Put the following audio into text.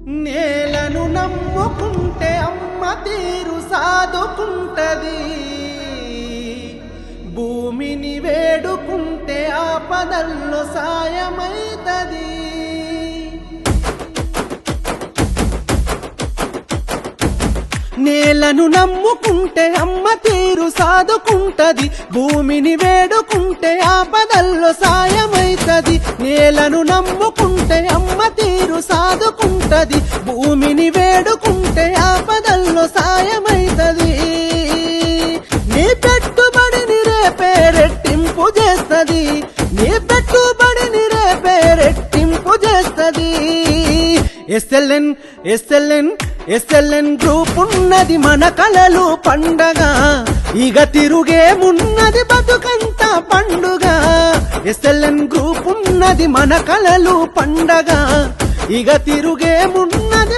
నేలను నమ్ముకుంటే అమ్మ తీరు సాదుకుంటది, భూమిని వేడుకుంటే ఆపదల్లో సాయమైతది. నేలను నమ్ముకుంటే అమ్మ తీరు సాదుకుంటది, భూమిని వేడుకుంటే ఆపదల్లో సాయమైతది. నేలను నమ్ముకుంటే అమ్మ తీరు సాదుకుంటది, భూమిని వేడుకుంటే ఆపదల్లో సాయమైతది. నీ పెట్టుబడిని రేపే రెట్టింపు చేస్తది, నీ పెట్టుబడిని రేపే రెట్టింపు చేస్తది. ఎస్ఎల్ఎన్ గ్రూప్ ఉన్నది మన కలలు పండగ, ఇక తిరుగేమున్నది బతుకంతా పండుగ. ఎస్ఎల్ఎన్ గ్రూప్ ఉన్నది మన కలలు పండగ, ఇక తిరుగేమున్నది